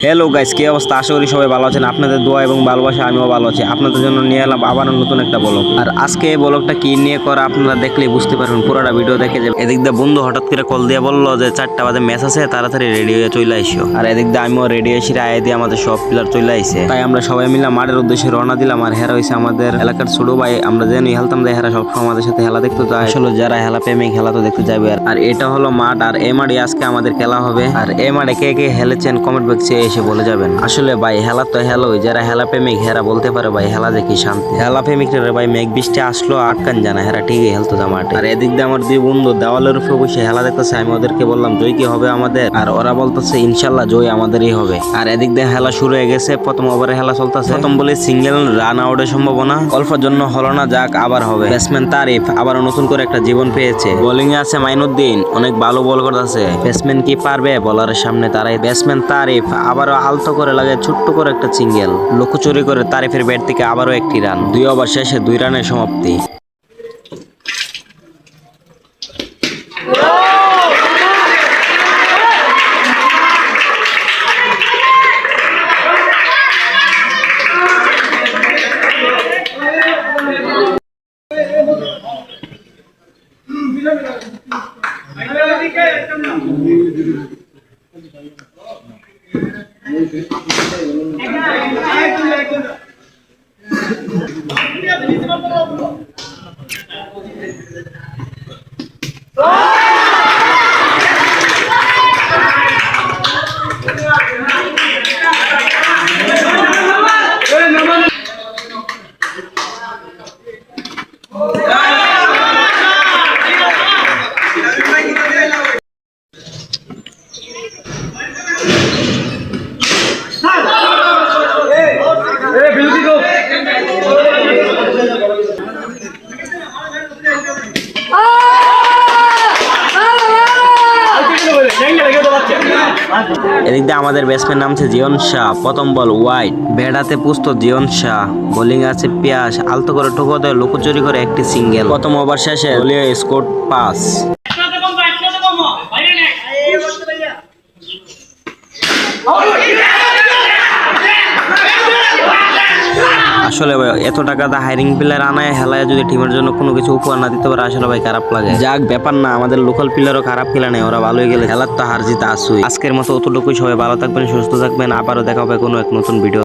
Hello guys, কি অবস্থা? আশা করি সবাই ভালো আছেন। আপনাদের দোয়া এবং ভালোবাসা আমিও ভালো আছি। আপনাদের জন্য নিয়ে এলাম আবার নতুন একটা ব্লগ। আর আজকে এই ব্লগটা কি নিয়ে করা আপনারা দেখলেই বুঝতে পারবেন। পুরোটা ভিডিও দেখে যাবেন। এদিক দিয়ে বন্ধু হঠাৎ করে কল দিয়ে বললো যে 4টা বাজে ম্যাচ আছে, তাড়াতাড়ি রেডি হয়ে চলে আইসো। আর এদিক দিয়ে আমিও রেডি হয়েছি, আয় দিয়ে আমাদের সব প্লেয়ার চলে আইসে। তাই আমরা সবাই মিলে মাঠের উদ্দেশ্যে রওনা দিলাম। আর হেরা হয়েছে আমাদের এলাকার ছোট ভাই। আমরা জানি হেলতাম যে হেরা সবসময় আমাদের সাথে খেলা দেখতে যায়। আসলে যারা হেলা প্রেমিক খেলা তো দেখতে যাবে। আর এটা হলো মাঠ, আর এই মাঠে আজকে আমাদের খেলা হবে। আর এই মাঠে কে কে হেলেছেন কমেন্ট বক্সে এসে বলে যাবেন। আসলে ভাই হেলা তো হেলোই, যারা হেলা প্রেমিক হেরা বলতে পারে ভাই হেলা যে কি শান্তি। হেলা প্রেমিক রে ভাই মেঘ বৃষ্টি আসলো আটকান জানা, হেরা ঠিকই হেলতো মাঠে। আর এদিক দিয়ে আমার দুই বন্ধু দেওয়ালের উপরে বসে হেলা দেখতেছে। আমি ওদেরকে বললাম জয় কি হবে আমাদের, আর ওরা বলতেছে ইনশাল্লাহ জয় আমাদেরই হবে। আর এদিক দিয়ে হেলা শুরু হয়ে গেছে, প্রথম ওভারে হেলা চলতেছে। প্রথম বলে সিঙ্গেল রান আউটের সম্ভাবনা অল্পের জন্য হলো না, যাক আবার হবে। ব্যাটসম্যান তারিফ আবার নতুন করে একটা জীবন পেয়েছে। বোলিং এ আছে মাইনুদ্দিন, অনেক ভালো বল করতেছে। ব্যাটসম্যান কি পারবে বলারের সামনে তারাই। ব্যাটসম্যান তারিফ আবারও আলতো করে লাগে ছোট্ট করে একটা সিঙ্গেল, লক্ষ্য চুরি করে তারিফের ব্যাট থেকে আবারও একটি রান। 2 ওভার শেষে 2 রানের সমাপ্তি। এদিক দিয়ে আমাদের ব্যাটসম্যান নামছে জিয়ন শাহ। প্রথম বল ওয়াইড, ব্যাট হাতে পুস্ত জিয়ন শাহ। বোলিং আছে পিয়াস, আলতো করে ঠোকা দেয় লুকোচুরি করে একটি সিঙ্গেল। প্রথম ওভার শেষে দলীয় স্কোর 5। আসলে ভাই এত টাকা দা হায়ারিং প্লেয়ার আনায় হেলায় যদি টিমের জন্য কোনো কিছু উপহার না দিতে পারে আসলে ভাই খারাপ লাগে। যাক ব্যাপার না, আমাদের লোকাল প্লেয়ারও খারাপ খেলা নেই, ওরা ভালোই গেলে খেলার তো হার জিত আসুই। আজকের মতো অতটুকুই, সবাই ভালো থাকবেন, সুস্থ থাকবেন। আবারও দেখা হবে কোনো এক নতুন ভিডিও।